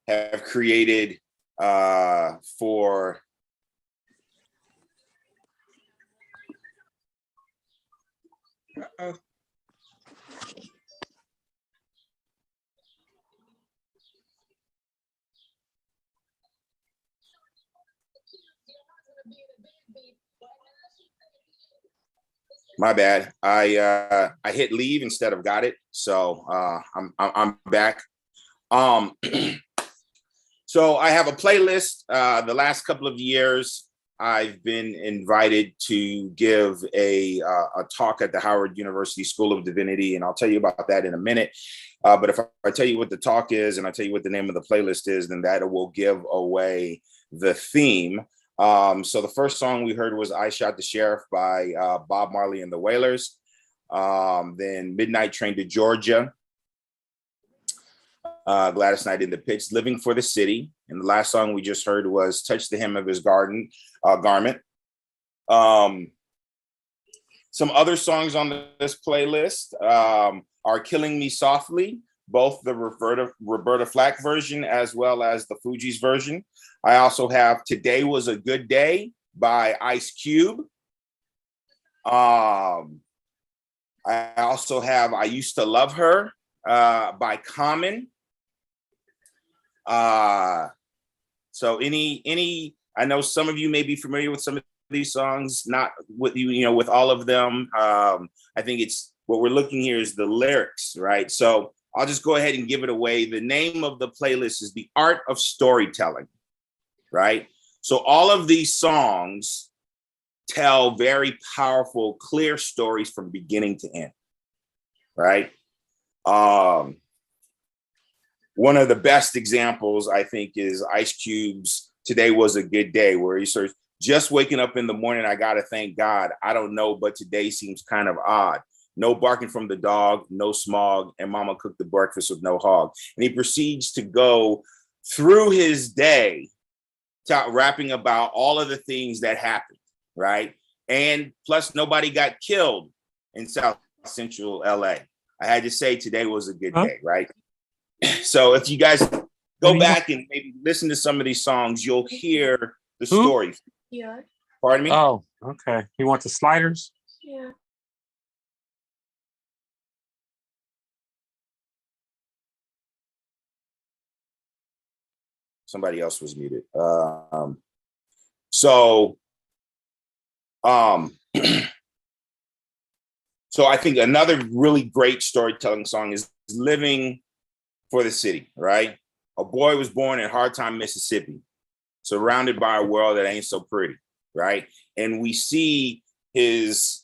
have created for my bad. I hit leave instead of got it, so I'm back. So I have a playlist. The last couple of years, I've been invited to give a talk at the Howard University School of Divinity, and I'll tell you about that in a minute. But if I tell you what the talk is and I tell you what the name of the playlist is, then that will give away the theme. So the first song we heard was I Shot the Sheriff by Bob Marley and the Wailers. Then Midnight Train to Georgia, Gladys Knight in the Pits, Living for the City. And the last song we just heard was Touch the Hem of His Garment. Some other songs on this playlist are Killing Me Softly, both the Roberta Flack version as well as the Fugees version. I also have Today Was a Good Day by Ice Cube. I also have I Used to Love Her by Common. So any, I know some of you may be familiar with some of these songs, not with with all of them. I think it's what we're looking here is the lyrics, right? So I'll just go ahead and give it away. The name of the playlist is The Art of Storytelling, right? So all of these songs tell very powerful, clear stories from beginning to end, right? One of the best examples, I think, is Ice Cube's Today Was a Good Day, where he says, just waking up in the morning, I got to thank God. I don't know, but today seems kind of odd. No barking from the dog, no smog, and mama cooked the breakfast with no hog. And he proceeds to go through his day, rapping about all of the things that happened, right? And plus, nobody got killed in South Central LA. I had to say today was a good day, right? So if you guys go back and maybe listen to some of these songs, you'll hear the story. Yeah. Pardon me? Oh, okay. You want the sliders? Yeah. Somebody else was muted. So I think another really great storytelling song is Living for the City, right? A boy was born in Hard Time, Mississippi, surrounded by a world that ain't so pretty, right? And we see the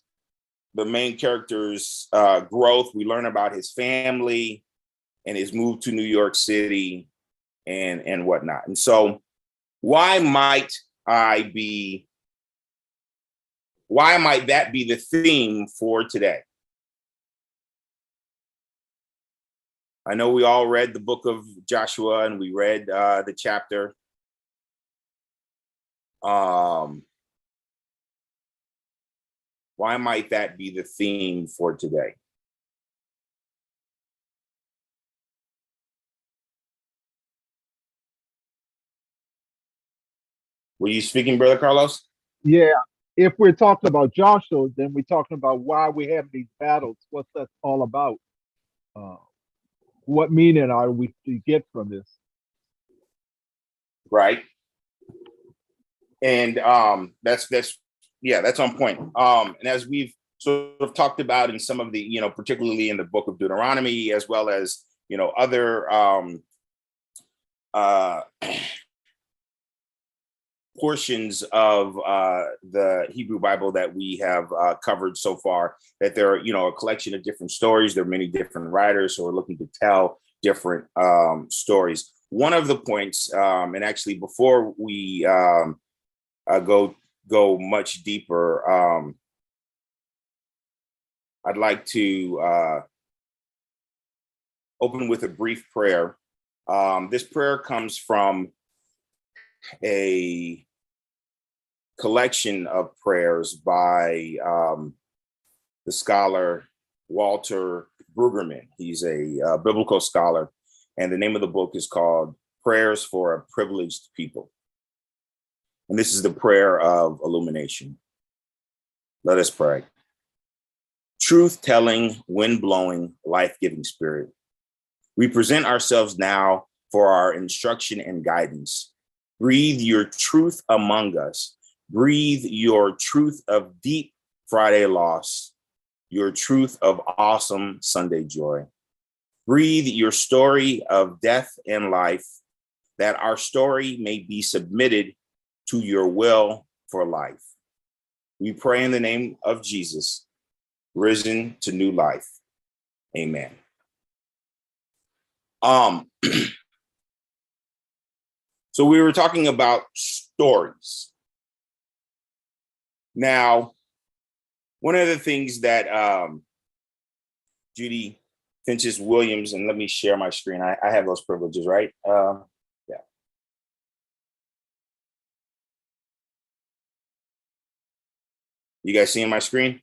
main character's growth. We learn about his family and his move to New York City and whatnot. And so why might that be the theme for today? I know we all read the book of Joshua and we read the chapter. Why might that be the theme for today? Were you speaking, Brother Carlos? Yeah. If we're talking about Joshua, then we're talking about why we have these battles. What's that all about? What meaning are we to get from this? Right. And that's on point. And as we've sort of talked about in some of the, particularly in the book of Deuteronomy, as well as, other portions of the Hebrew Bible that we have covered so far, that there are, a collection of different stories. There are many different writers who are looking to tell different stories. One of the points, and actually before we go much deeper, I'd like to open with a brief prayer. This prayer comes from a collection of prayers by the scholar Walter Brueggemann. He's a biblical scholar, and the name of the book is called prayers for a privileged people. And this is the prayer of illumination. Let us pray. Truth-telling, wind-blowing, life-giving Spirit, we present ourselves now for our instruction and guidance. Breathe your truth among us. Breathe your truth of deep Friday loss, your truth of awesome Sunday joy. Breathe your story of death and life, that our story may be submitted to your will for life. We pray in the name of Jesus, risen to new life. Amen. So we were talking about stories. Now, one of the things that Judy Finches Williams, and let me share my screen. I have those privileges, right? Yeah. You guys seeing my screen?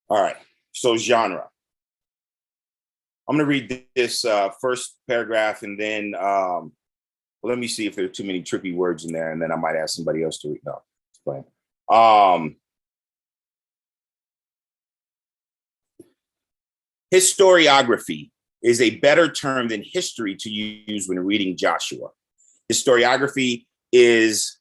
All right. So genre. I'm going to read this first paragraph, and then let me see if there are too many tricky words in there, and then I might ask somebody else to read. No, it's fine. Historiography is a better term than history to use when reading Joshua. Historiography is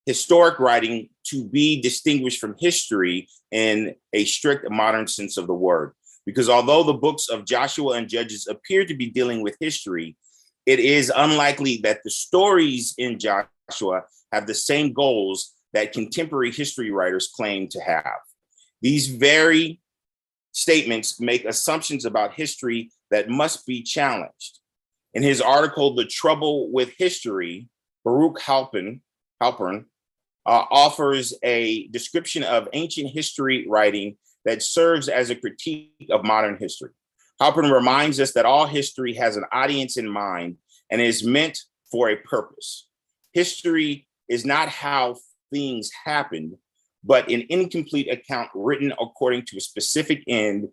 historic writing to be distinguished from history in a strict modern sense of the word. Because although the books of Joshua and Judges appear to be dealing with history, it is unlikely that the stories in Joshua have the same goals that contemporary history writers claim to have. These very statements make assumptions about history that must be challenged. In his article, The Trouble with History, Baruch Halpern offers a description of ancient history writing that serves as a critique of modern history. Halpern reminds us that all history has an audience in mind and is meant for a purpose. History is not how things happened, but an incomplete account written according to a specific end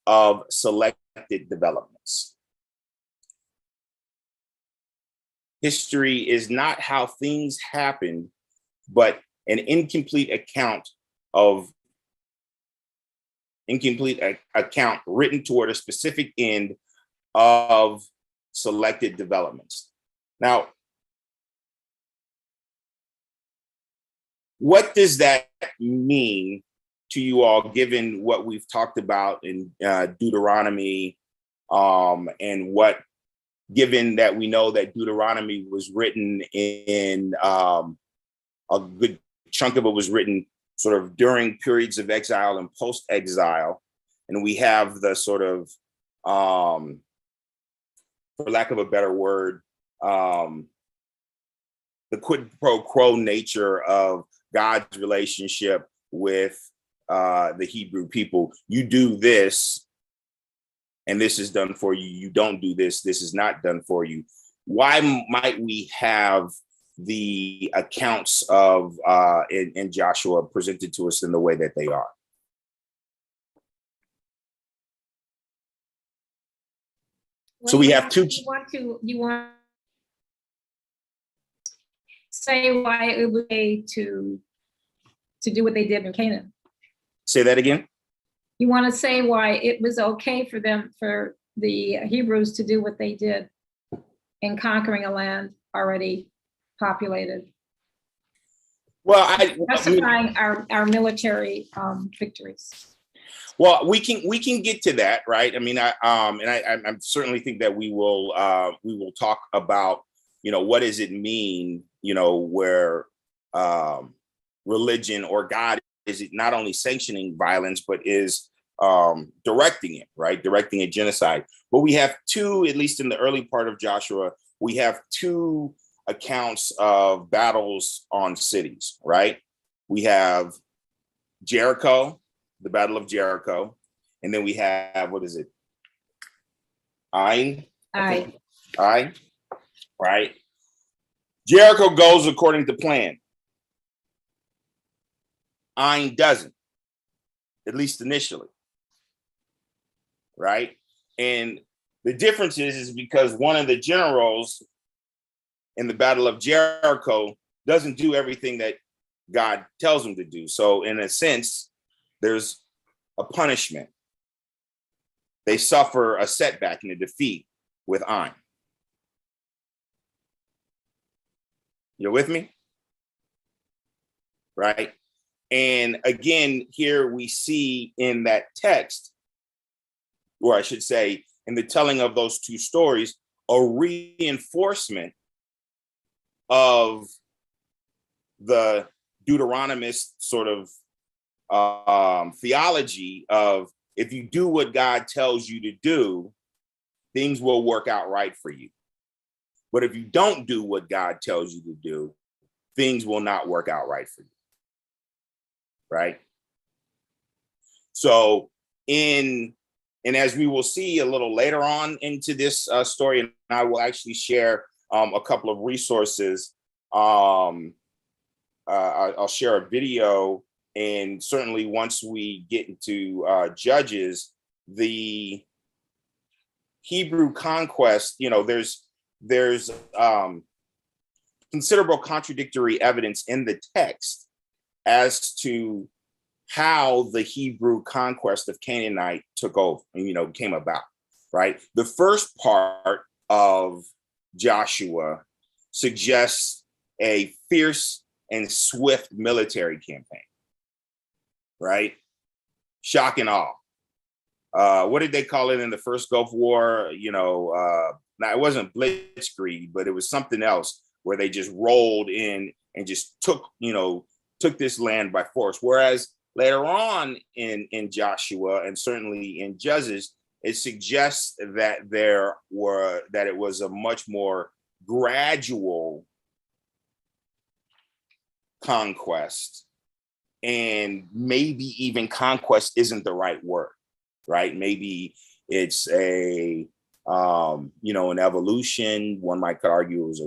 of selected developments. History is not how things happened, but an incomplete account written toward a specific end of selected developments. Now, what does that mean to you all, given what we've talked about in Deuteronomy, and given that we know that Deuteronomy was written in a good chunk of it was written sort of during periods of exile and post-exile. And we have the sort of, for lack of a better word, the quid pro quo nature of God's relationship with the Hebrew people. You do this, and this is done for you. You don't do this, this is not done for you. Why might we have the accounts of in Joshua presented to us in the way that they are? Well, so we have two. You want to say why it was okay to do what they did in Canaan? Say that again. You want to say why it was okay for the Hebrews to do what they did in conquering a land already populated. Well, justifying our military victories. Well, we can get to that, right? I mean, I certainly think that we will talk about, what does it mean, where religion or God is not only sanctioning violence, but is directing it, right? Directing a genocide. But we have two, at least in the early part of Joshua, we have two accounts of battles on cities, right? We have Jericho, the Battle of Jericho, and then we have, what is it? Ai, right? Jericho goes according to plan. Ai doesn't, at least initially, right? And The difference is because one of the generals in the Battle of Jericho doesn't do everything that God tells him to do. So in a sense, there's a punishment. They suffer a setback and a defeat with Ein. You're with me? Right? And again, here we see in that text, or I should say, in the telling of those two stories, a reinforcement of the Deuteronomist sort of theology of, if you do what God tells you to do, things will work out right for you. But if you don't do what God tells you to do, things will not work out right for you. Right? So and as we will see a little later on into this story, and I will actually share a couple of resources. I'll share a video, and certainly once we get into Judges, the Hebrew conquest, there's considerable contradictory evidence in the text as to how the Hebrew conquest of Canaanite took over and, came about, right? The first part of Joshua suggests a fierce and swift military campaign, right? Shock and awe. What did they call it in the first Gulf War? Now it wasn't blitzkrieg, but it was something else where they just rolled in and just took this land by force. Whereas later on in Joshua and certainly in Judges, it suggests that it was a much more gradual conquest, and maybe even conquest isn't the right word, right? Maybe it's an evolution. One might argue it was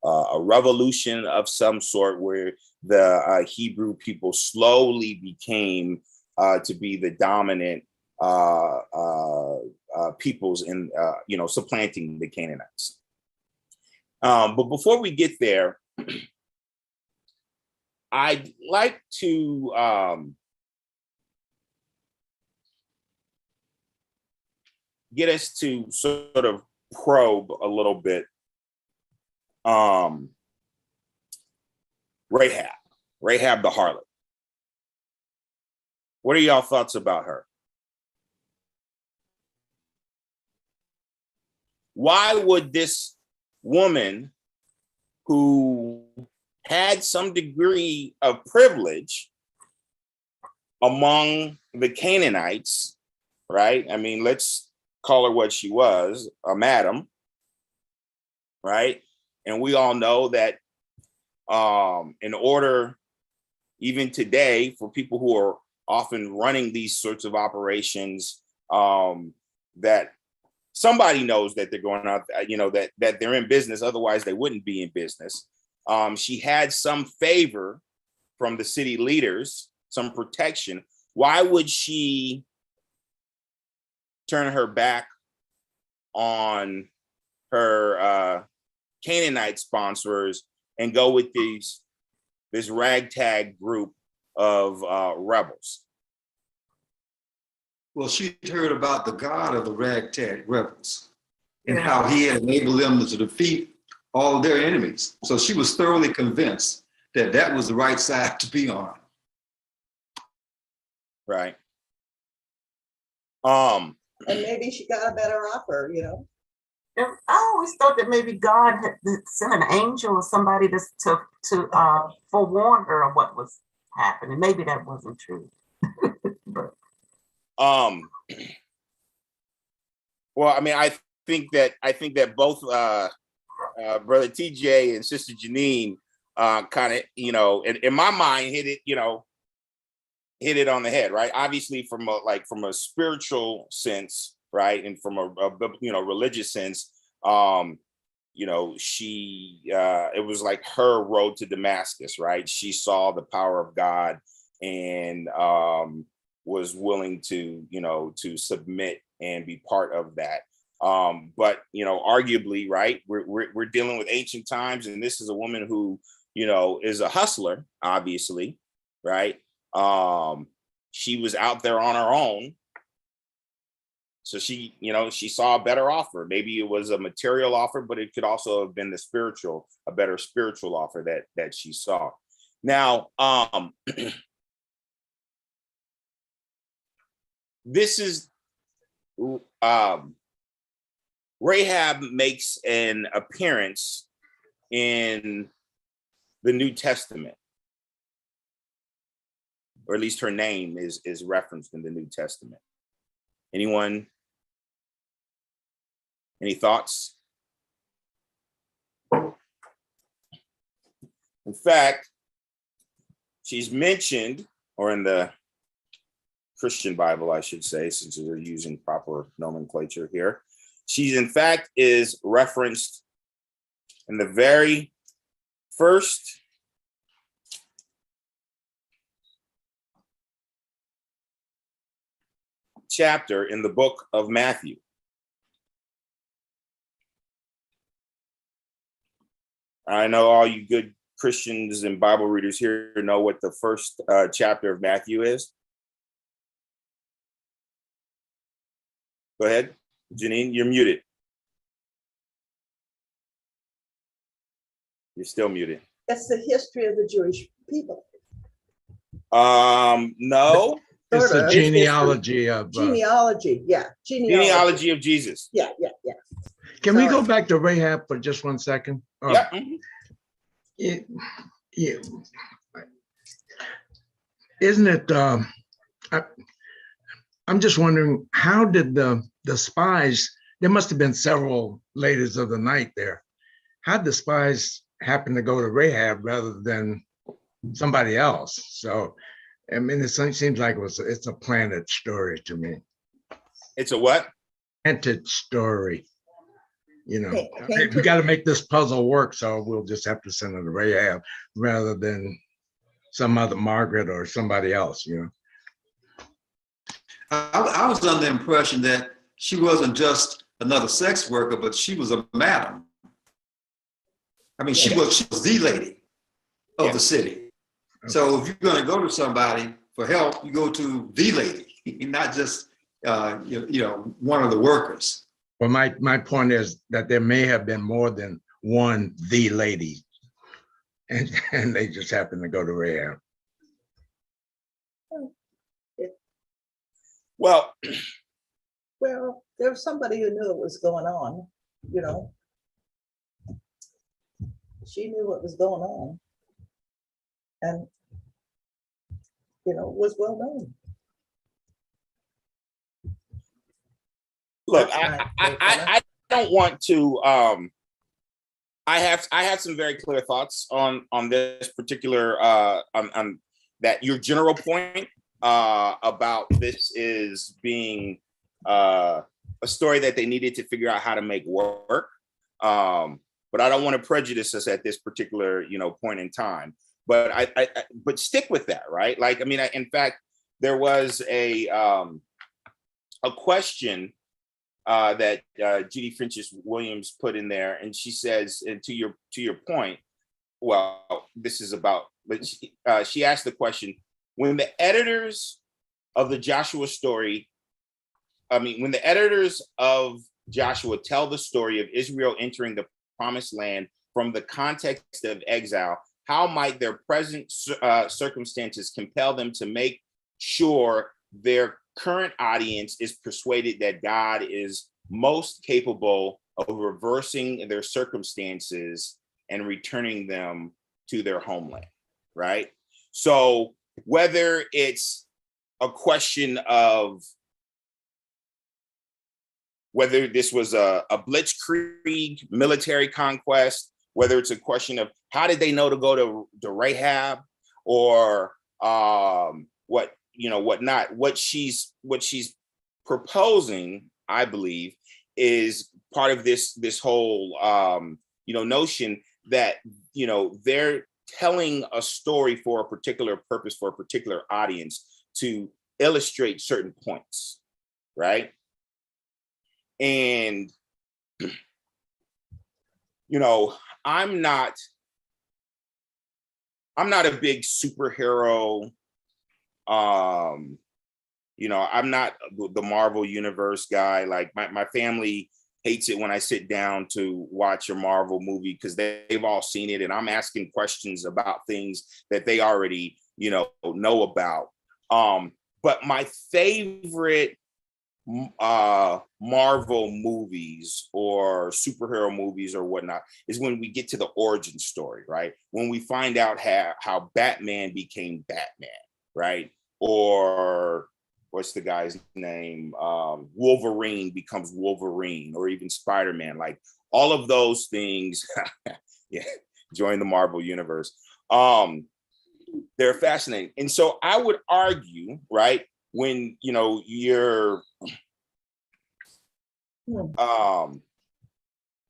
a revolution of some sort, where the Hebrew people slowly became to be the dominant peoples in, supplanting the Canaanites. But before we get there, I'd like to get us to sort of probe a little bit Rahab the harlot. What are y'all thoughts about her? Why would this woman, who had some degree of privilege among the Canaanites, right? I mean, let's call her what she was, a madam, right? And we all know that in order, even today, for people who are often running these sorts of operations, that somebody knows that they're going out, that they're in business, otherwise they wouldn't be in business. She had some favor from the city leaders, some protection. Why would she turn her back on her Canaanite sponsors and go with this ragtag group of rebels? Well, she'd heard about the God of the ragtag rebels and how he had enabled them to defeat all of their enemies. So she was thoroughly convinced that that was the right side to be on. Right. And maybe she got a better offer, I always thought that maybe God had sent an angel or somebody to forewarn her of what was happening. Maybe that wasn't true. But well, I mean, I think that both Brother TJ and Sister Janine kind of, in my mind, hit it on the head, right? Obviously, from a spiritual sense, right, and from a religious sense, she it was like her road to Damascus, right? She saw the power of God and was willing to submit and be part of that. But arguably, right, we're dealing with ancient times, and this is a woman who is a hustler, obviously, right? She was out there on her own, so she saw a better offer. Maybe it was a material offer, but it could also have been a better spiritual offer that she saw. Now, this is Rahab makes an appearance in the New Testament, or at least her name is referenced in the New Testament. Anyone? Any thoughts? In fact, she's mentioned, or in the Christian Bible, I should say, since we're using proper nomenclature here, she in fact is referenced in the very first chapter in the book of Matthew. I know all you good Christians and Bible readers here know what the first chapter of Matthew is. Go ahead, Janine, you're muted. You're still muted. That's the history of the Jewish people. No. It's Sort the of. genealogy of. Genealogy, yeah. Genealogy of Jesus. Yeah. Can we go Sorry. back to Rahab for just 1 second? Yeah. Isn't it? I'm just wondering, how did the spies? There must have been several ladies of the night there. How did the spies happen to go to Rahab rather than somebody else? So, I mean, it seems like it's a planted story to me. It's a what? Planted story. Okay, We got to make this puzzle work, so we'll just have to send her to Rahab rather than some other Margaret or somebody else. I was under the impression that she wasn't just another sex worker, but she was a madam. I mean, she was the lady of the city. Okay. So if you're going to go to somebody for help, you go to the lady, not just one of the workers. Well, my point is that there may have been more than one the lady, and they just happened to go to Rahab. Well, there was somebody who knew what was going on, She knew what was going on. And, was well known. Look, I don't want to. I have some very clear thoughts on this particular on that your general point about this is being a story that they needed to figure out how to make work. But I don't want to prejudice us at this particular point in time. But but stick with that, right? Like, I mean, in fact, there was a question that Judy Finches Williams put in there, and she says, and to your point, well, this is about, but she asked the question: when the editors of the Joshua story, when the editors of Joshua tell the story of Israel entering the Promised Land from the context of exile, how might their present circumstances compel them to make sure their current audience is persuaded that God is most capable of reversing their circumstances and returning them to their homeland, right? So whether it's a question of whether this was a blitzkrieg military conquest, whether it's a question of how did they know to go to Rahab, or what she's proposing, I believe, is part of this whole notion that they're telling a story for a particular purpose, for a particular audience, to illustrate certain points, right? And, you know, I'm not a big superhero. You know, I'm not the Marvel universe guy. Like my family hates it when I sit down to watch a Marvel movie because they've all seen it, and I'm asking questions about things that they already, you know about. But my favorite Marvel movies or superhero movies or whatnot is when we get to the origin story, right? When we find out how Batman became Batman, right? Or what's the guy's name? Wolverine becomes Wolverine, or even Spider-Man. Like all of those things, yeah, join the Marvel universe. They're fascinating. And so I would argue, right, when you know you're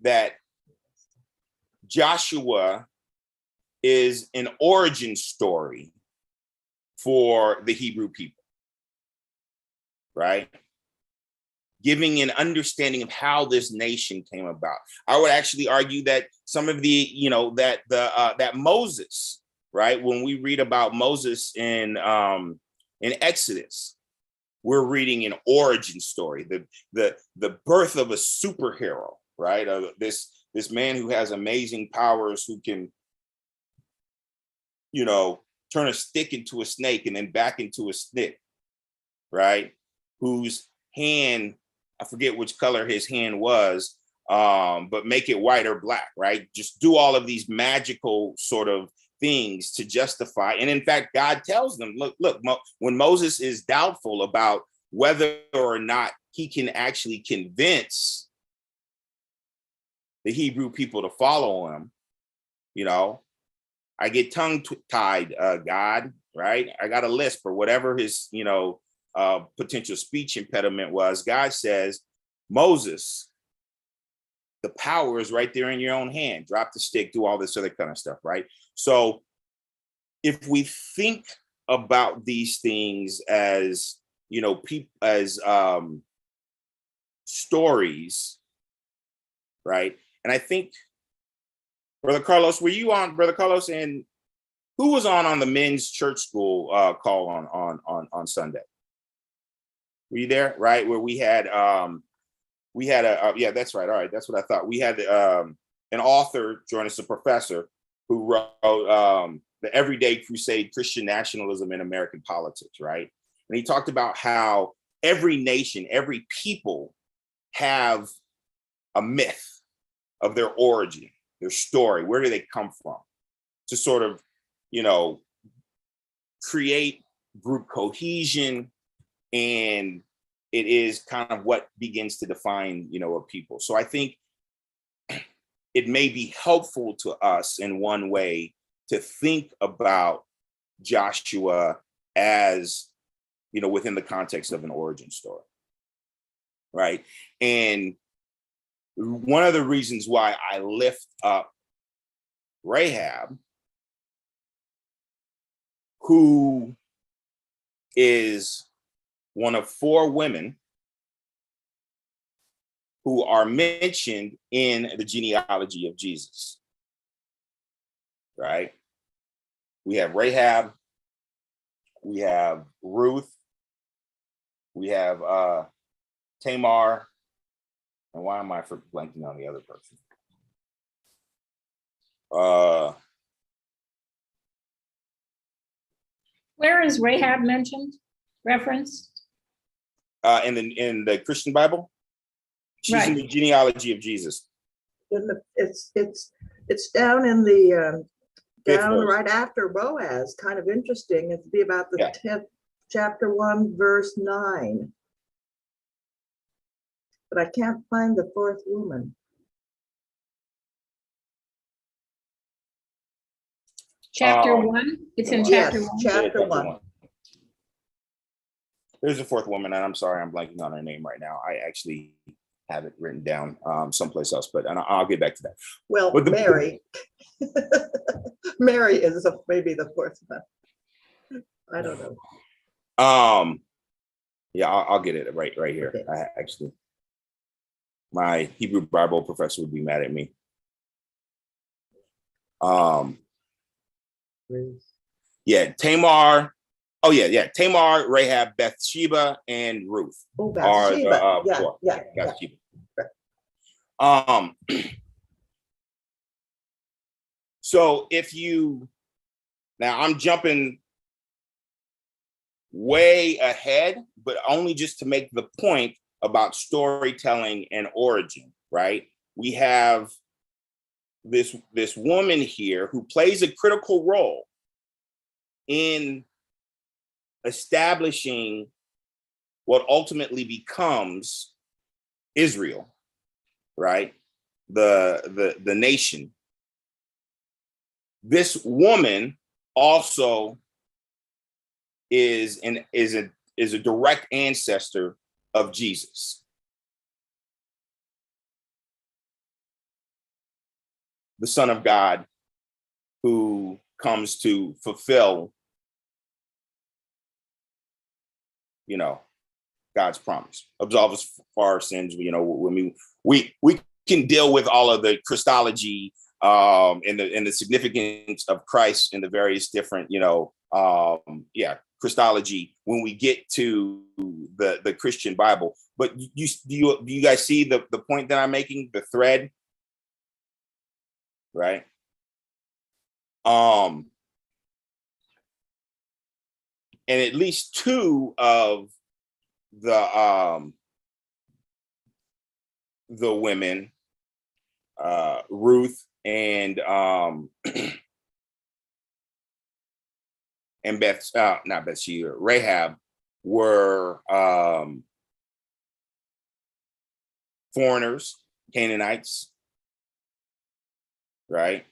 that Joshua is an origin story for the Hebrew people, right? Giving an understanding of how this nation came about. I would actually argue that some of the, you know, that Moses, right? When we read about Moses in Exodus, we're reading an origin story, the birth of a superhero, right? This man who has amazing powers, who can, you know, turn a stick into a snake and then back into a stick, right? Whose hand, I forget which color his hand was, but make it white or black, right? Just do all of these magical sort of things to justify. And in fact, God tells them, look, when Moses is doubtful about whether or not he can actually convince the Hebrew people to follow him, you know, I get tongue-tied, God, right? I got a lisp or whatever his, you know, potential speech impediment was. God says, Moses, the power is right there in your own hand. Drop the stick, do all this other kind of stuff, right? So if we think about these things as, you know, as stories, right? And I think, Brother Carlos, were you on, Brother Carlos, and who was on the men's church school call on Sunday? Were you there? Right, where we had yeah, that's right. All right, that's what I thought. We had an author join us, a professor who wrote The Everyday Crusade: Christian Nationalism in American Politics, right? And he talked about how every nation, every people have a myth of their origin, their story. Where do they come from? To sort of, you know, create group cohesion, and it is kind of what begins to define, you know, a people. So I think it may be helpful to us in one way to think about Joshua as, you know, within the context of an origin story, right? And one of the reasons why I lift up Rahab, who is one of 4 women who are mentioned in the genealogy of Jesus, right? We have Rahab, we have Ruth, we have Tamar, and why am I blanking on the other person? Where is Rahab mentioned, referenced? In the Christian Bible, she's in the genealogy of Jesus. It's down in the down verse. right after Boaz. Kind of interesting. It'd be about the Yeah. 10th, chapter 1, verse 9. But I can't find the 4th woman. Chapter 1, it's in chapter Yes, 1. chapter 1. There's a 4th woman, and I'm sorry, I'm blanking on her name right now. I actually have it written down someplace else, but I'll get back to that. Well, But Mary. Mary is maybe the 4th one. I don't know. Yeah, I'll get it right here. Okay. I actually. My Hebrew Bible professor would be mad at me. Yeah, Tamar. Oh yeah. Tamar, Rahab, Bathsheba, and Ruth Oh, are the Bathsheba. Yeah, four. yeah, yeah. Bathsheba. So now I'm jumping way ahead, but only just to make the point about storytelling and origin, right? We have this woman here who plays a critical role in establishing what ultimately becomes Israel, right? The nation. This woman also is a direct ancestor of Jesus. The Son of God who comes to fulfill, God's promise, absolve us for our sins. When we can deal with all of the Christology and the significance of Christ in the various different, Christology when we get to the Christian Bible. But do you guys see the point that I'm making? The thread, right? And at least two of the women, Ruth and not Bathsheba, Rahab, were foreigners, Canaanites, right?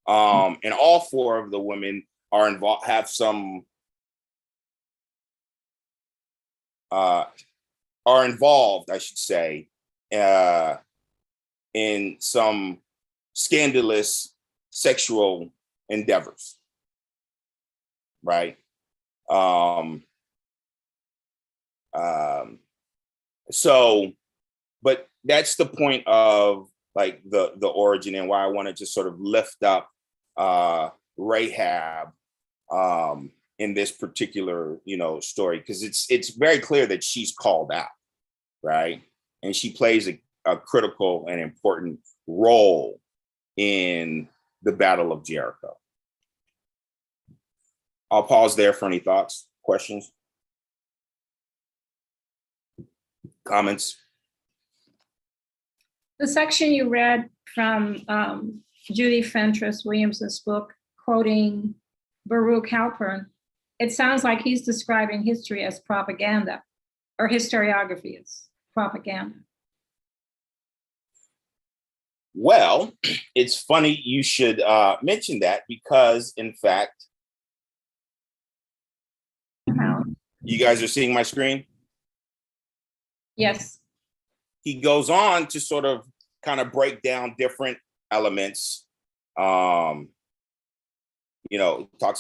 And all four of the women are involved, have some are involved, I should say, in some scandalous sexual endeavors, right? So, but that's the point of like the origin and why I wanted to sort of lift up Rahab in this particular, story, because it's very clear that she's called out, right? And she plays a critical and important role in the Battle of Jericho. I'll pause there for any thoughts, questions, comments. The section you read from Judy Fentress Williamson's book, quoting Baruch Halpern, it sounds like he's describing history as propaganda, or historiography as propaganda. Well, it's funny you should mention that, because in fact, you guys are seeing my screen? Yes. He goes on to sort of kind of break down different elements. Talks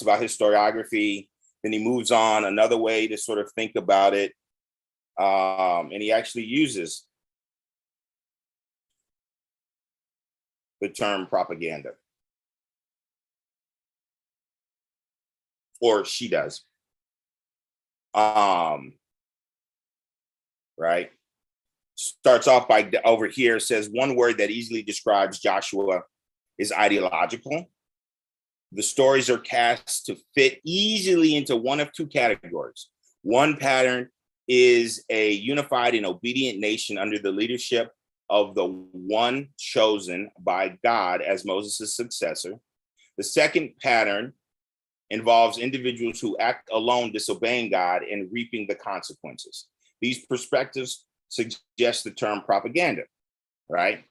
about historiography, then he moves on another way to sort of think about it. And he actually uses the term propaganda. Or she does. Right? Starts off by over here, says one word that easily describes Joshua is ideological. The stories are cast to fit easily into one of two categories. One pattern is a unified and obedient nation under the leadership of the one chosen by God as Moses' successor. The second pattern involves individuals who act alone, disobeying God and reaping the consequences. These perspectives suggest the term propaganda, right?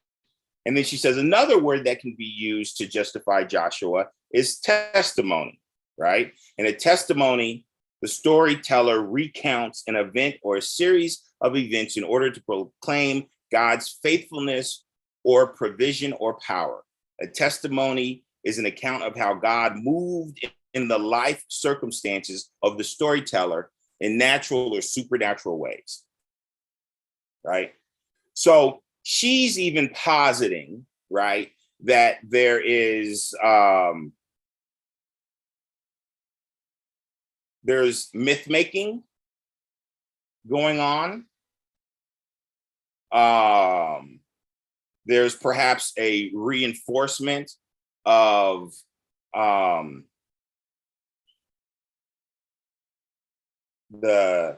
And then she says another word that can be used to justify Joshua is testimony, right? In a testimony, the storyteller recounts an event or a series of events in order to proclaim God's faithfulness or provision or power. A testimony is an account of how God moved in the life circumstances of the storyteller in natural or supernatural ways, right? So she's even positing, right, that there is there's myth making going on. There's perhaps a reinforcement of the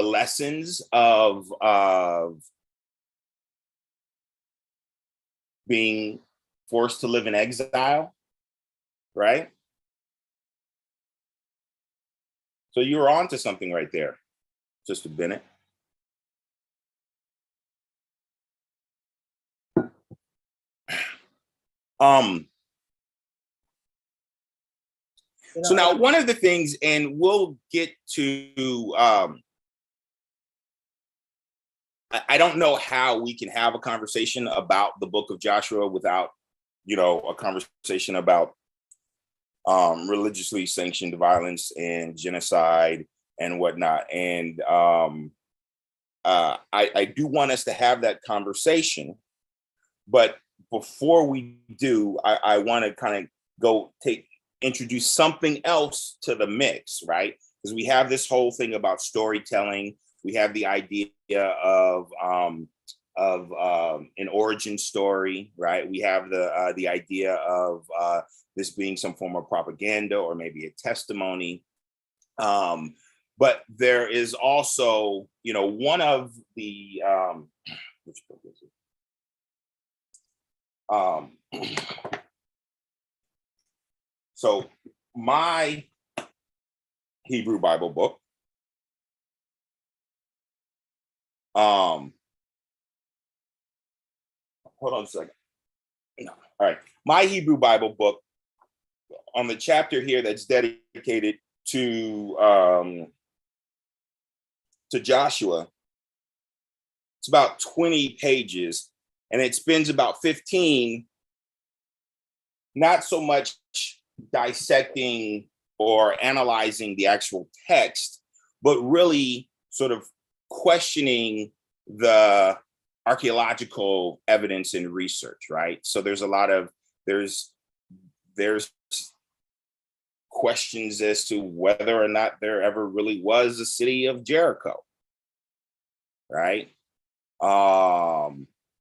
lessons of being forced to live in exile, right? So you were onto something right there, Sister Bennett. So now one of the things, and we'll get to, I don't know how we can have a conversation about the book of Joshua without, a conversation about religiously sanctioned violence and genocide and whatnot. And I do want us to have that conversation, but before we do, I want to kind of introduce something else to the mix, right? Because we have this whole thing about storytelling. We have the idea of an origin story, right? We have the idea of this being some form of propaganda or maybe a testimony. But there is also, one of the which book is it? So my Hebrew Bible book, hold on a second. No. All right. My Hebrew Bible book, on the chapter here that's dedicated to Joshua, it's about 20 pages, and it spends about 15, not so much dissecting or analyzing the actual text, but really sort of questioning the archaeological evidence and research, right? So there's a lot of, there's questions as to whether or not there ever really was a city of Jericho, right?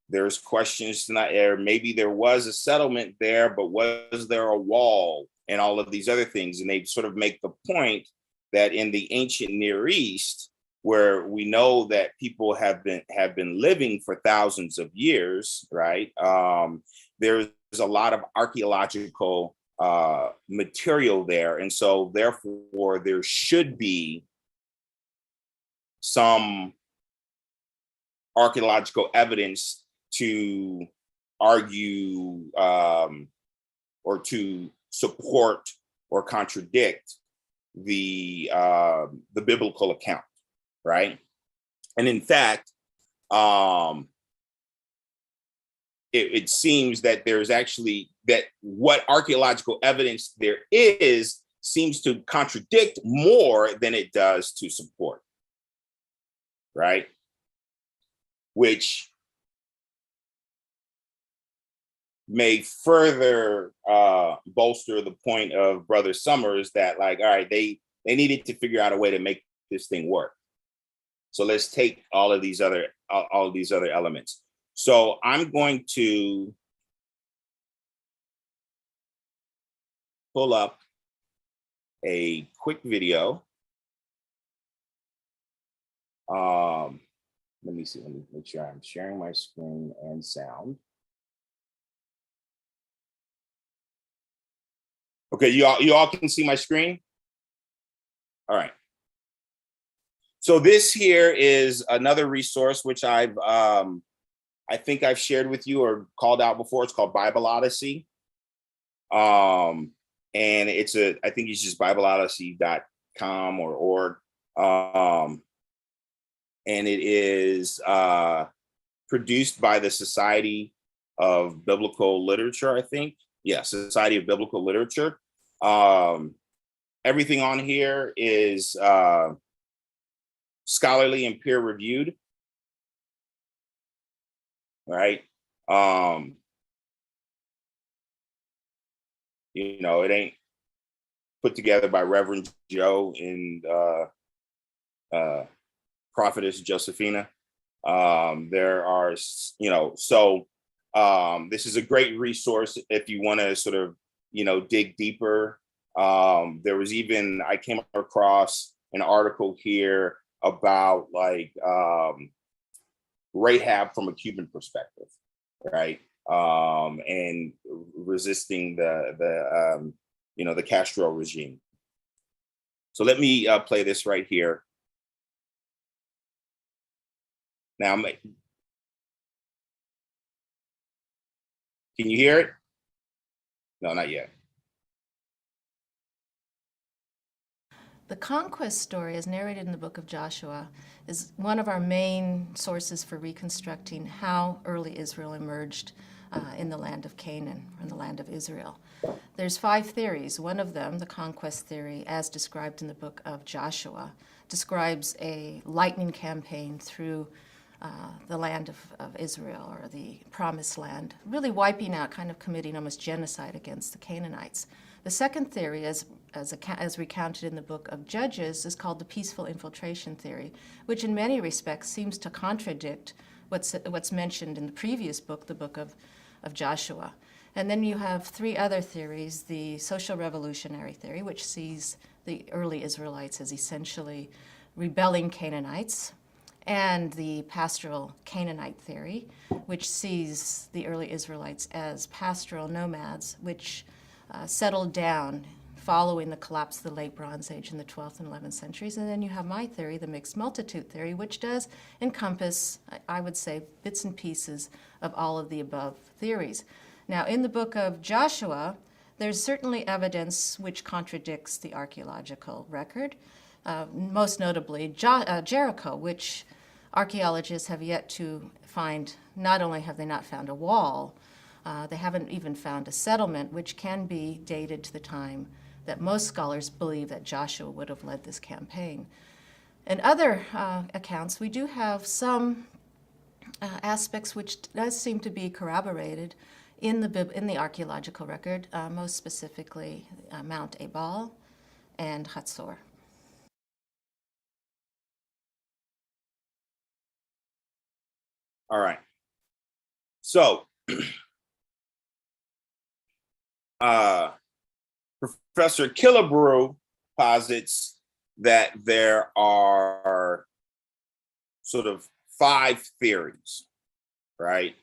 There's questions tonight, or maybe there was a settlement there, but was there a wall and all of these other things? And they sort of make the point that in the ancient Near East, where we know that people have been living for thousands of years, right? There's a lot of archaeological material there. And so therefore there should be some archaeological evidence to argue or to support or contradict the biblical account, right? And in fact, it seems that there's actually, that what archaeological evidence there is seems to contradict more than it does to support, right? Which may further bolster the point of Brother Summers that, like, all right, they needed to figure out a way to make this thing work. So let's take all of these other elements. So I'm going to pull up a quick video. Let me see, let me make sure I'm sharing my screen and sound. Okay, you all can see my screen? All right. So this here is another resource which I think I've shared with you or called out before. It's called Bible Odyssey. And I think it's just BibleOdyssey.com or org. And it is produced by the Society of Biblical Literature, I think. Yeah, Society of Biblical Literature. Everything on here is scholarly and peer reviewed. right? You know, it ain't put together by Reverend Joe and Prophetess Josephina. There are, you know, so this is a great resource if you want to sort of, you know, dig deeper. There was even, I came across an article here about like Rahab from a Cuban perspective, right? And resisting the you know, the Castro regime. So let me play this right here. Now, can you hear it? No, not yet. The conquest story, as narrated in the book of Joshua, is one of our main sources for reconstructing how early Israel emerged in the land of Canaan, or in the land of Israel. There's 5 theories. One of them, the conquest theory, as described in the book of Joshua, describes a lightning campaign through the land of Israel, or the promised land, really wiping out, kind of committing almost genocide against the Canaanites. The second theory, as recounted in the book of Judges, is called the peaceful infiltration theory, which in many respects seems to contradict what's mentioned in the previous book, the book of Joshua. And then you have 3 other theories: the social revolutionary theory, which sees the early Israelites as essentially rebelling Canaanites, and the pastoral Canaanite theory, which sees the early Israelites as pastoral nomads, which settled down following the collapse of the late Bronze Age in the 12th and 11th centuries. And then you have my theory, the mixed multitude theory, which does encompass, I would say, bits and pieces of all of the above theories. Now, in the book of Joshua, there's certainly evidence which contradicts the archaeological record, most notably Jericho, which archaeologists have yet to find. Not only have they not found a wall, they haven't even found a settlement, which can be dated to the time that most scholars believe that Joshua would have led this campaign. In other accounts, we do have some aspects which does seem to be corroborated in the archaeological record, most specifically Mount Ebal and Hatzor. All right. So, Professor Killebrew posits that there are sort of 5 theories, right?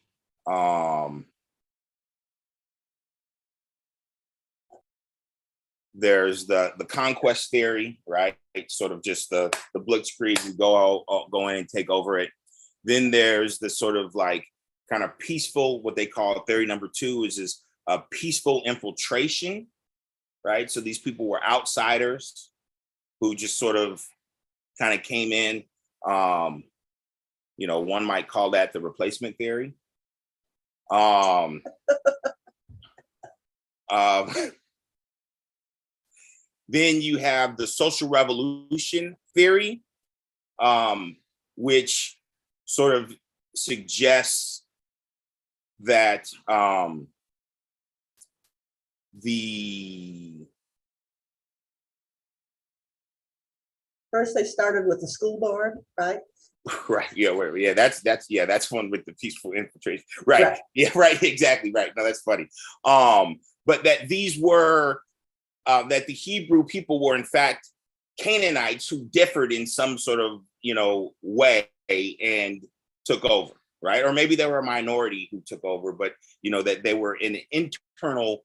There's the conquest theory, right? Sort of just the blitzkrieg, you go in and take over it. Then there's the sort of like kind of peaceful, what they call theory number 2 is a peaceful infiltration, right? So these people were outsiders who just sort of kind of came in. You know, one might call that the replacement theory. Then you have the social revolution theory, which sort of suggests that First, they started with the school board, right? Right. Yeah. That's one with the peaceful infiltration. Right. Yeah. Right. Exactly. Right. No, that's funny. But that these were that the Hebrew people were in fact Canaanites who differed in some sort of, you know, way and took over, right? Or maybe they were a minority who took over, but you know that they were an internal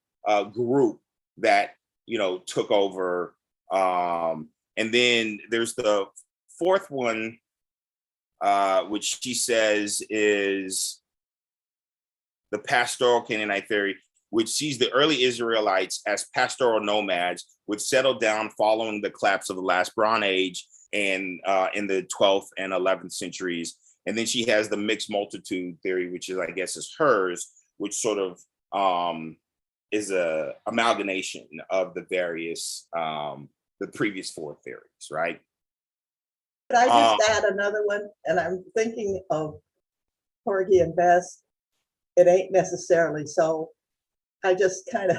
group that, you know, took over. And then there's the 4th one, which she says is the pastoral Canaanite theory, which sees the early Israelites as pastoral nomads, which settled down following the collapse of the last Bronze Age and in the 12th and 11th centuries. And then she has the mixed multitude theory, which is, I guess, is hers, which sort of is a amalgamation of the various, the previous 4 theories, right? Could I just add another one? And I'm thinking of Porgy and Bess. it ain't necessarily so. I just kind of,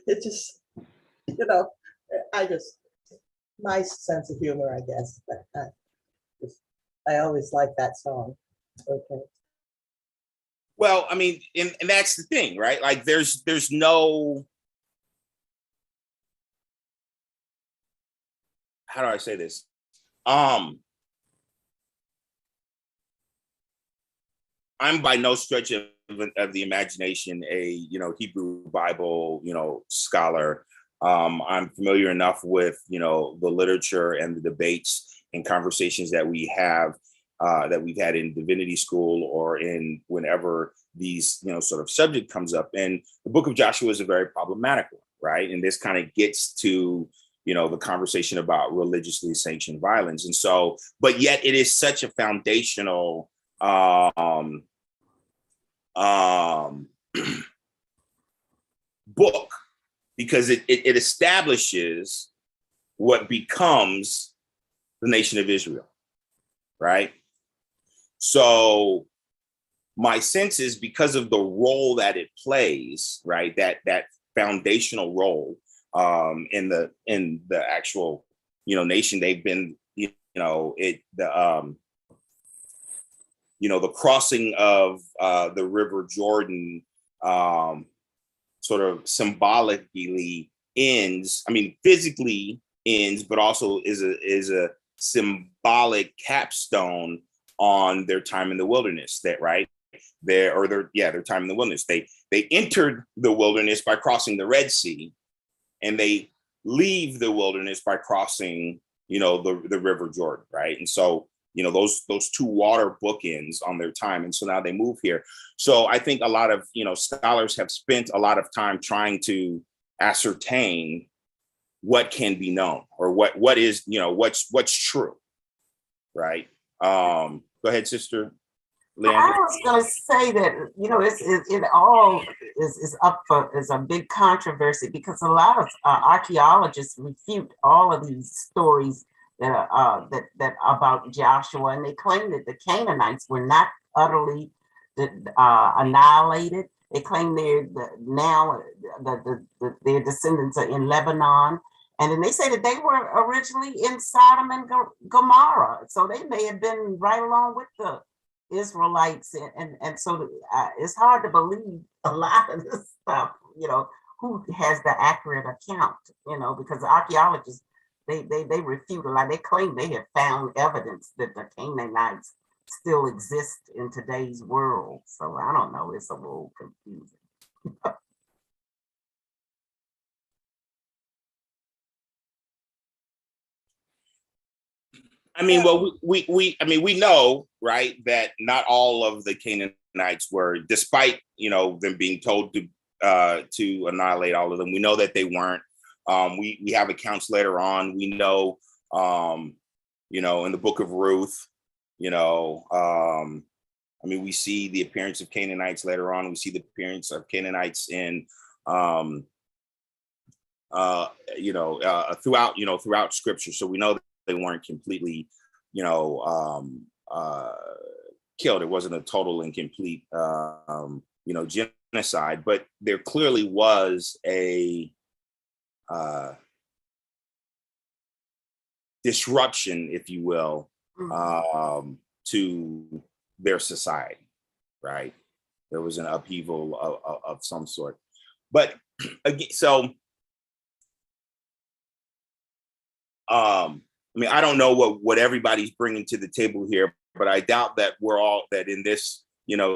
it just, you know, I just, my sense of humor, I guess. But I always like that song. Okay. Well, I mean, and that's the thing, right? Like there's no, how do I say this? I'm by no stretch of the imagination a Hebrew Bible scholar. I'm familiar enough with the literature and the debates and conversations that we have that we've had in divinity school or in whenever these sort of subject comes up. And the Book of Joshua is a very problematic one, right? And this kind of gets to the conversation about religiously sanctioned violence. And so, but yet it is such a foundational book because it establishes what becomes the nation of Israel, right? So my sense is because of the role that it plays, right, that foundational role in the actual nation, they've been the crossing of the River Jordan sort of symbolically ends. I mean, physically ends, but also is a symbolic capstone on their time in the wilderness. That right, their time in the wilderness. They entered the wilderness by crossing the Red Sea, and they leave the wilderness by crossing the River Jordan, right? And so those two water bookends on their time. And so now they move here. So I think a lot of, scholars have spent a lot of time trying to ascertain what can be known or what is, what's true. Right. Go ahead, Sister Leandra. I was going to say that, it all is up for is a big controversy because a lot of archaeologists refute all of these stories that about Joshua, and they claim that the Canaanites were not utterly annihilated. They claim their descendants are in Lebanon, and then they say that they were originally in Sodom and Gomorrah, so they may have been right along with the Israelites, and so it's hard to believe a lot of this stuff. Who has the accurate account? Because the archaeologists. They refute a lot. They claim they have found evidence that the Canaanites still exist in today's world. So I don't know. It's a little confusing. I mean, well, we know, right, that not all of the Canaanites were, despite them being told to annihilate all of them. We know that they weren't. We have accounts later on. We know, in the book of Ruth, we see the appearance of Canaanites later on. We see the appearance of Canaanites in, throughout Scripture. So we know that they weren't completely, killed. It wasn't a total and complete, genocide, but there clearly was a disruption, if you will, to their society, right? There was an upheaval of some sort. But again, so I don't know what everybody's bringing to the table here, but I doubt that that in this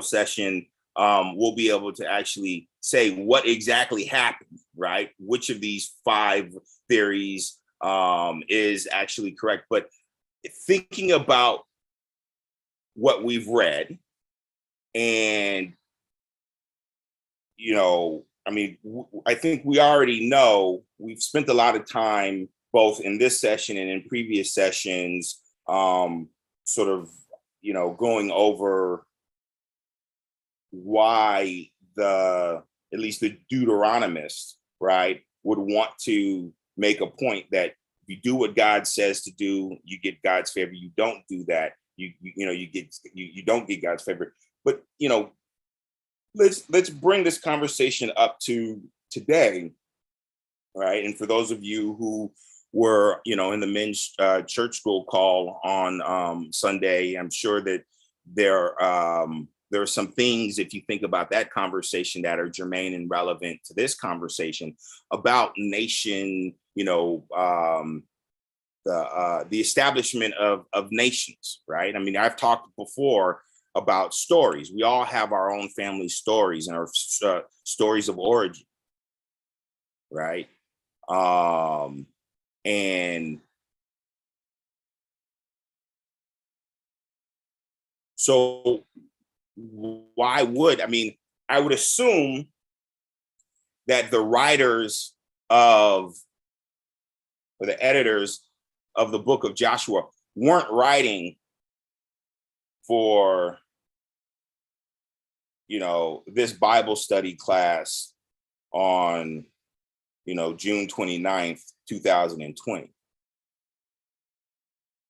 session we'll be able to actually say what exactly happened, right? Which of these 5 theories is actually correct. But thinking about what we've read, and I think we already know, we've spent a lot of time both in this session and in previous sessions sort of going over why at least the Deuteronomists, right, would want to make a point that you do what God says to do, you get God's favor. You don't do that, you don't get God's favor. But let's bring this conversation up to today, right? And for those of you who were, in the men's church school call on Sunday, I'm sure that there are some things, if you think about that conversation, that are germane and relevant to this conversation about nation, the establishment of nations, right? I mean, I've talked before about stories. We all have our own family stories and our stories of origin, right? And so I would assume that the writers or the editors of the book of Joshua weren't writing for, this Bible study class on, June 29th, 2020.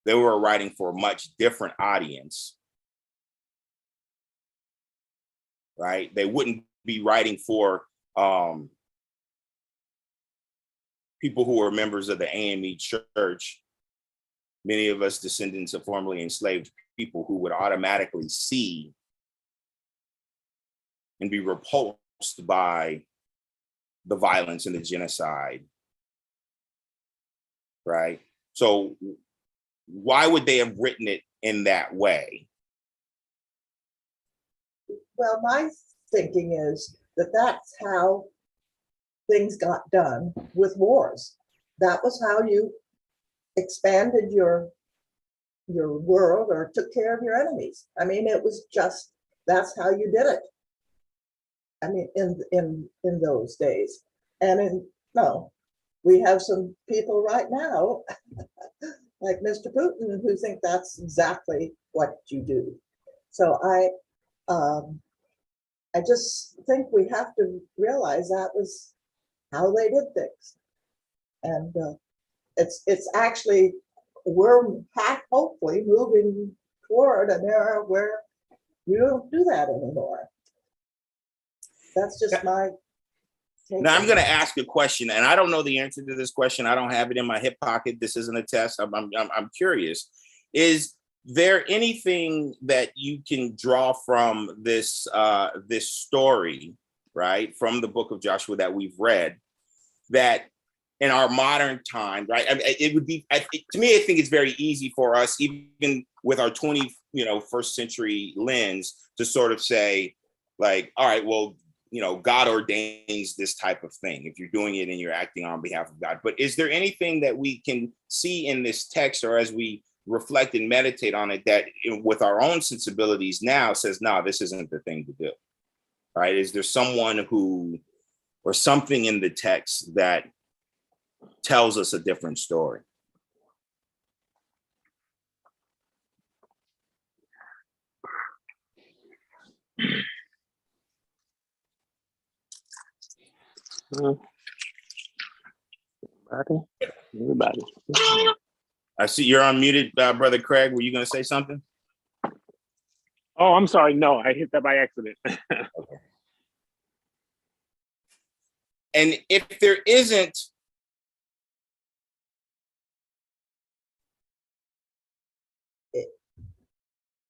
They were writing for a much different audience, right? They wouldn't be writing for people who were members of the AME church, many of us descendants of formerly enslaved people, who would automatically see and be repulsed by the violence and the genocide, right? So why would they have written it in that way? Well, my thinking is that that's how things got done with wars. That was how you expanded your world or took care of your enemies. I mean, it was just, that's how you did it. I mean, in those days. And we have some people right now, like Mr. Putin, who think that's exactly what you do. So I just think we have to realize that was how they did things. And it's actually, we're hopefully moving toward an era where you don't do that anymore. That's just my take. Now I'm going to ask a question, and I don't know the answer to this question. I don't have it in my hip pocket. This isn't a test. I'm curious. Is there anything that you can draw from this this story, right, from the book of Joshua that we've read, that in our modern time, right? I mean, it would be, to me, I think it's very easy for us, even with our 21st century lens, to sort of say, like, all right, well, God ordains this type of thing if you're doing it and you're acting on behalf of God. But is there anything that we can see in this text, or as we reflect and meditate on it, that with our own sensibilities now says, no, this isn't the thing to do, right? Is there someone or something in the text that tells us a different story? Everybody. I see you're unmuted, Brother Craig. Were you going to say something? Oh, I'm sorry. No, I hit that by accident. Okay. And if there isn't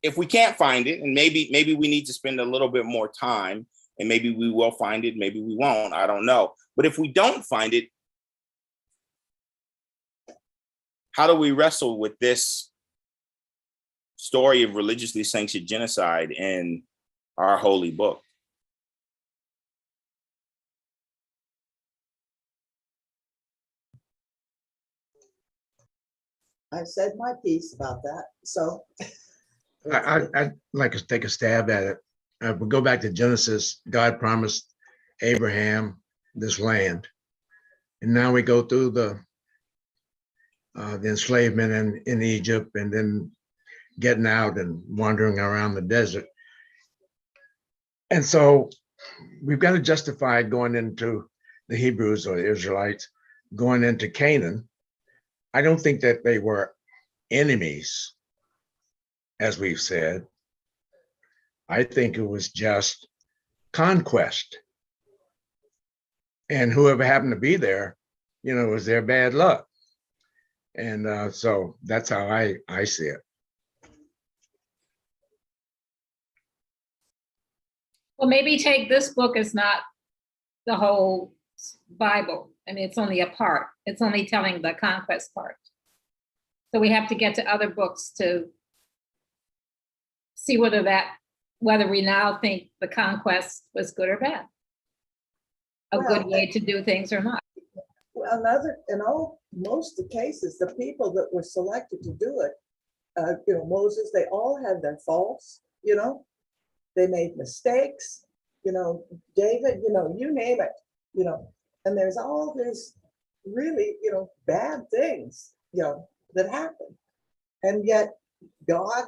if we can't find it, and maybe we need to spend a little bit more time, and maybe we will find it, maybe we won't, I don't know. But if we don't find it, how do we wrestle with this story of religiously sanctioned genocide in our holy book? I said my piece about that, so. I'd like to take a stab at it. We'll go back to Genesis. God promised Abraham this land. And now we go through the enslavement in Egypt, and then getting out and wandering around the desert. And so we've got to justify going into the Hebrews or the Israelites, going into Canaan. I don't think that they were enemies, as we've said. I think it was just conquest. And whoever happened to be there, you know, was their bad luck. And so that's how I see it. Well, maybe take this book as not the whole Bible. I mean, it's only a part. It's only telling the conquest part. So we have to get to other books to see whether we now think the conquest was good or bad. A good way to do things or not. Well, most of the cases, the people that were selected to do it, Moses, they all had their faults, they made mistakes, David, you name it, and there's all this really, bad things, that happen. And yet God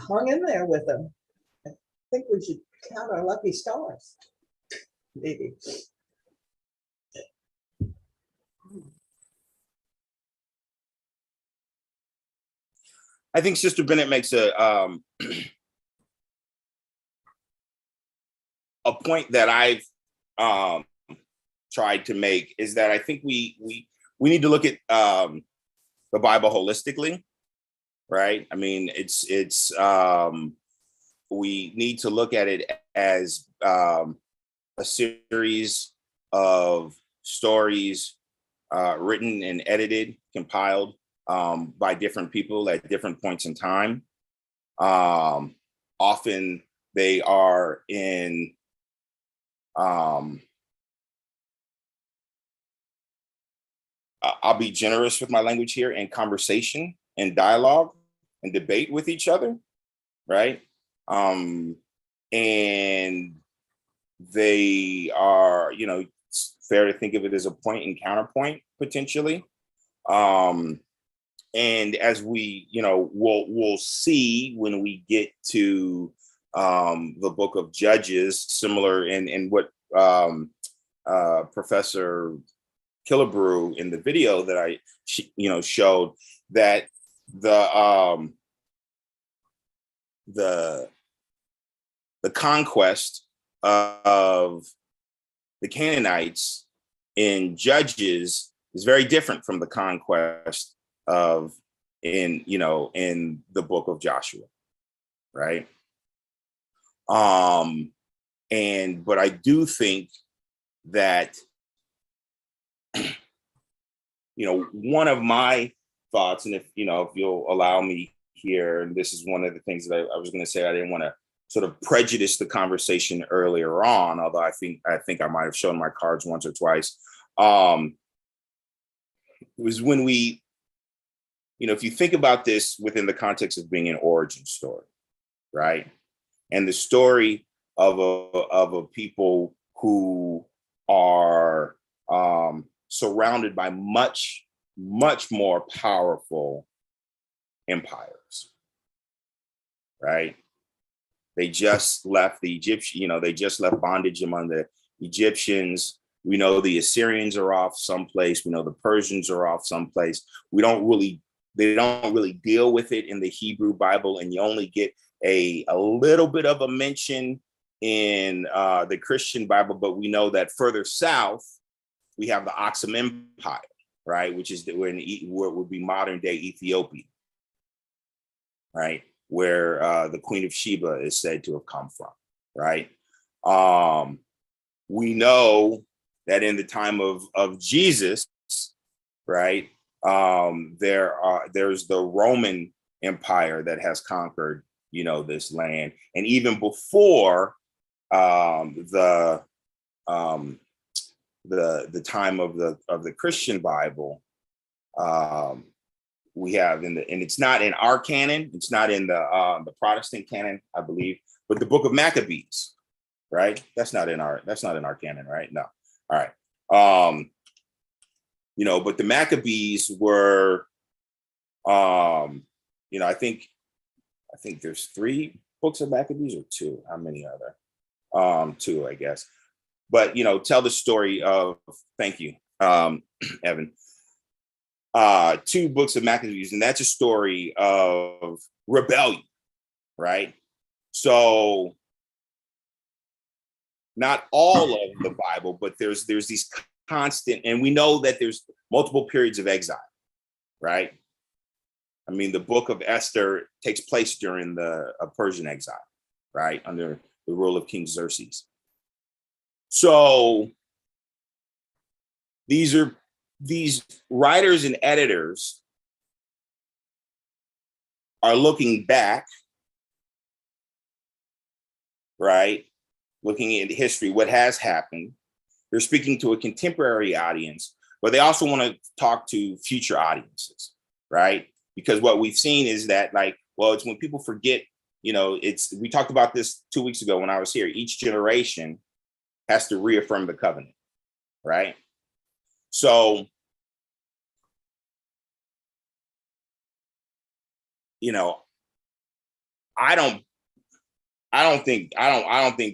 hung in there with them. I think we should count our lucky stars, maybe. I think Sister Bennett makes a point that I've tried to make, is that I think we need to look at the Bible holistically, right? I mean, it's we need to look at it as a series of stories written and edited, compiled by different people at different points in time. Often they are in I'll be generous with my language here, in conversation and dialogue and debate with each other, right? And they are, it's fair to think of it as a point and counterpoint potentially. And as we, we'll see when we get to the Book of Judges, similar in what Professor Killebrew in the video that I, showed, that the conquest of the Canaanites in Judges is very different from the conquest of in the book of Joshua, right? But I do think that one of my thoughts, and if you'll allow me here, and this is one of the things that I was going to say, I didn't want to sort of prejudice the conversation earlier on, although I think I might have shown my cards once or twice, was when we, if you think about this within the context of being an origin story, right? And the story of a people who are surrounded by much, much more powerful empires, right? They just left the Egyptian, they just left bondage among the Egyptians. We know the Assyrians are off someplace. We know the Persians are off someplace. They don't really deal with it in the Hebrew Bible, and you only get a little bit of a mention in the Christian Bible. But we know that further south, we have the Aksum Empire, right? Which is where it would be modern day Ethiopia, right? Where the Queen of Sheba is said to have come from, right? We know that in the time of Jesus, right? There's the Roman Empire that has conquered, this land, and even before the time of the Christian Bible, we have and it's not in our canon, it's not in the Protestant canon, I believe, but the Book of Maccabees, right? That's not in our canon, right? No. All right. But the Maccabees were, I think there's 3 books of Maccabees, or 2. How many are there? 2, I guess. But, tell the story of, thank you, Evan. 2 books of Maccabees, and that's a story of rebellion, right? So not all of the Bible, but there's these constant, and we know that there's multiple periods of exile, right? I mean, the book of Esther takes place during the Persian exile, right? Under the rule of King Xerxes. So these writers and editors are looking back, right? Looking at history, what has happened. They're speaking to a contemporary audience, but they also want to talk to future audiences, right? Because what we've seen is that, like, well, it's when people forget, you know, we talked about this 2 weeks ago when I was here. Each generation has to reaffirm the covenant, right? So, you know, I don't think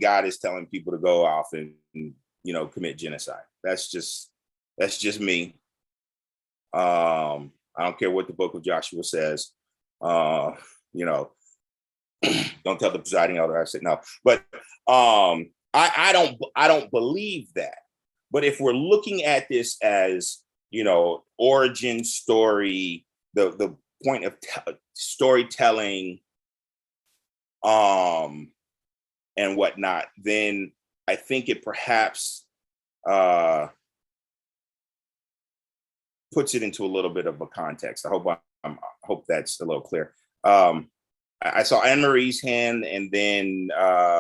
God is telling people to go off and, you know, commit genocide. That's just me. I don't care what the book of Joshua says. You know, don't tell the presiding elder I said no. But I don't believe that. But if we're looking at this as, you know, origin story, the point of storytelling, and whatnot, then I think it perhaps puts it into a little bit of a context. I hope that's a little clear. I saw Anne Marie's hand, and then